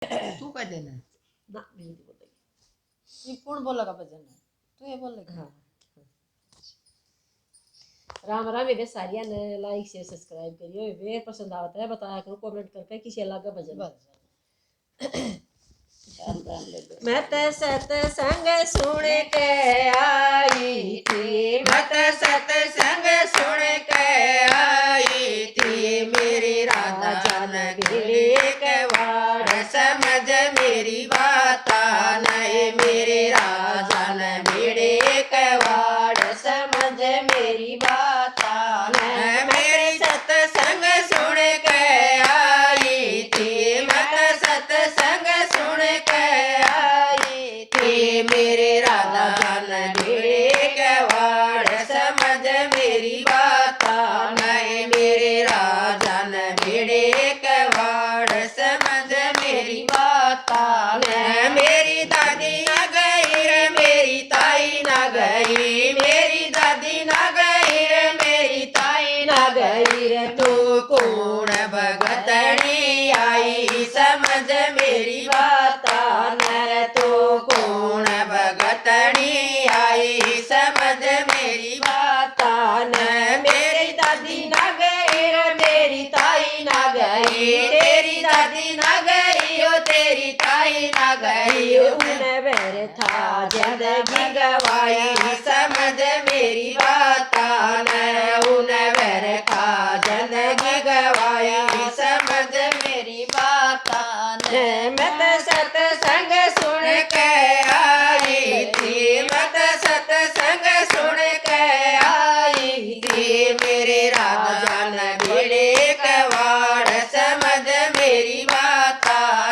तू कह देना ना मैं नहीं बोलेगी। ये कौन बोलेगा भजन तू ये बोलेगा। हाँ राम राम मेरे सारिया ने लाइक शेयर सब्सक्राइब करियो वे पसंद आता है बताया करो कमेंट करके किसी लगा भजन मत सत्संग सुन के आई थी मत सत्संग सुन के आई थी मेरी राधा जान भिड़े कवाड़ समझ मेरी बात नहीं मेरे राजा न भिड़े कवाड़ समझ मेरी बात मेरी सत्संग सुन के आई थी मत सत्संग सुन के आई थी मेरे राधा जान भिड़े कवाड़ समझ मेरी बात नहीं मेरे राजा न भिड़े कवाड़ समझ मेरी बात मेरी दादी न गई रे मेरी ताई न गई मेरी दादी न गई रे मेरी ताई न गई रे तू कौन भगतनी आई समझ मेरी बात न तू कौन भगतनी आई समझ मेरी बात न मेरी दादी न गई रे मेरी ताई न गई तेरी दादी न गई ओ तेरी ताई न गई उन बेर था जिंदगी गवाई समझ मेरी बात न उन बेर था जिंदगी गवाई समझ मेरी बात न मत सत्संग सुन के आई थी मत सत्संग सुन के आई थी मेरे राजा न भिड़े कवाड़ समझ मेरी बात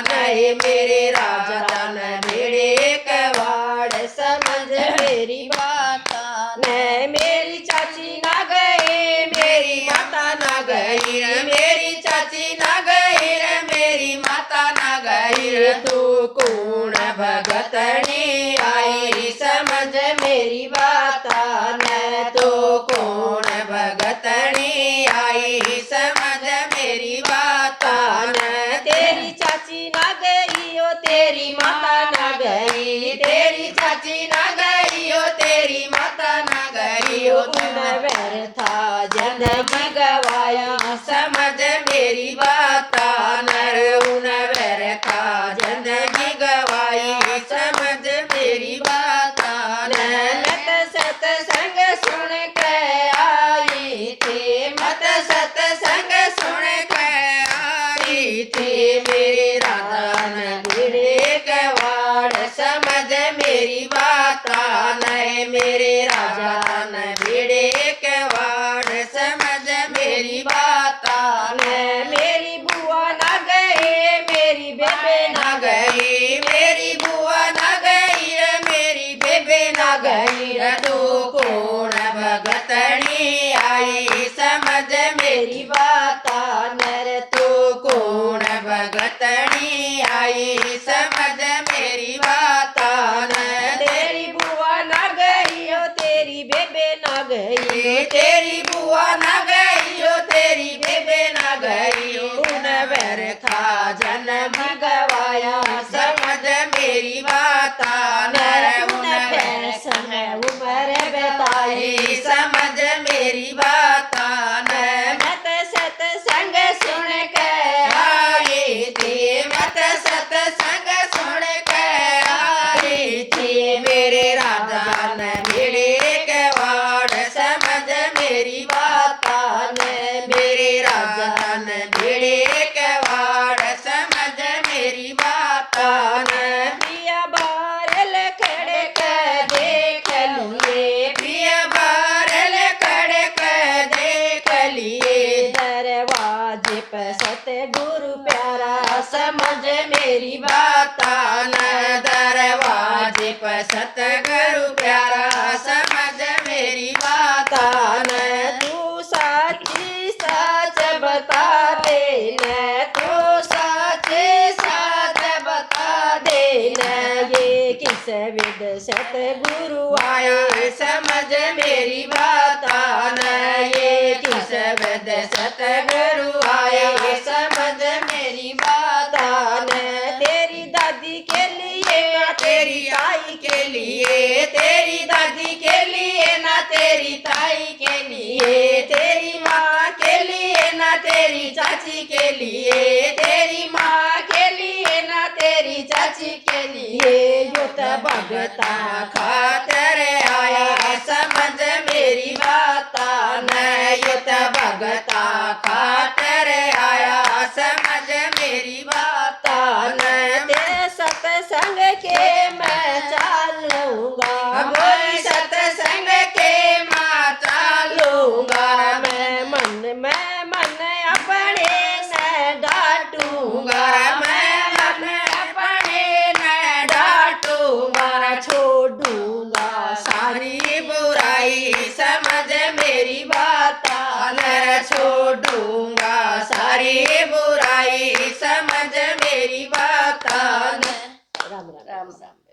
नहीं मेरे राजा न भिड़े कवाड़ समझ मेरी बात न मेरी चाची न गई मेरी माता न गई रे मेरी चाची न गई रे मेरी माता न गई रे तू कौन भगतनी आई समझ मेरी बात न तू कौन भगतनी आई समझ मेरी बात न तेरी चाची न गई ओ तेरी माता न गई तेरी चाची न गई ओ तेरी माता न गई ओ उन बेर था जिंदगी गवाया समझ मेरी बात नर उन बेर था जिंदगी गवाई समझ मेरी बात मत सत्संग सुन के आई थी मत सत्संग सुन के आई थी मेरे राधा न भिड़े कवाड़ समझ मेरी बात नहीं मेरे राजा न भिड़े कवाड़ समझ मेरी बात न मेरी बुआ न गई मेरी बेबे न गई मेरी बुआ न गई मेरी बेबे न गई तू कौन भगतनी आई समझ मेरी बात नर तू कौन भगतनी आई समझ मेरी बात न तेरी बुआ न गई ओ तेरी बेबे न गई तेरी बुआ न गई ओ तेरी बेबे न गई उन बेर था जन्म गवाया समझ मेरी बात नर उन बेर समय उम्र बताई समझ मेरी बात न मत सत्संग सुन के आई थी मत सत्संग सुन के आई थी मेरे राजा न भिड़े कवाड़ समझ मेरी बात न मेरे राजा न भिड़े कवाड़ समझ मेरी बात न प्रिया बारल खड़े के देख लिए प्रिया बारल खड़े के देख लिए दरवाजे पर सतगुरु प्यारा समझ मेरी बात न दरवाजे पर सतगुरु प्यारा समझ मेरी बात न तू साची सच बता दे न तू साची सच बता दे न ये किस विद सतगुरु आया समझ मेरी बात न ये किस विद सतगुरु आया समझ मेरी बात न तेरी दादी के लिए ना तेरी ताई के लिए, तेरी दादी के लिए ना तेरी ताई के लिए, तेरी माँ के लिए ना तेरी चाची के लिए, तेरी माँ के लिए ना तेरी चाची के लिए। यो तो भगता खातर आया समझ मेरी बात न, यो तो भगता खातर आया समझ मेरी बात न। तेरे सत्संग के मैं चालूंगा, बोली सत्संग के माँ चालूंगा, मैं मन अपने न डांटूंगा, मैं मन अपने न डांटूंगा, छोड़ूंगा सारी बुराई समझ मेरी बात न, छोड़ूंगा सारी बुराई समझ मेरी बात न। राम राम। राम राम।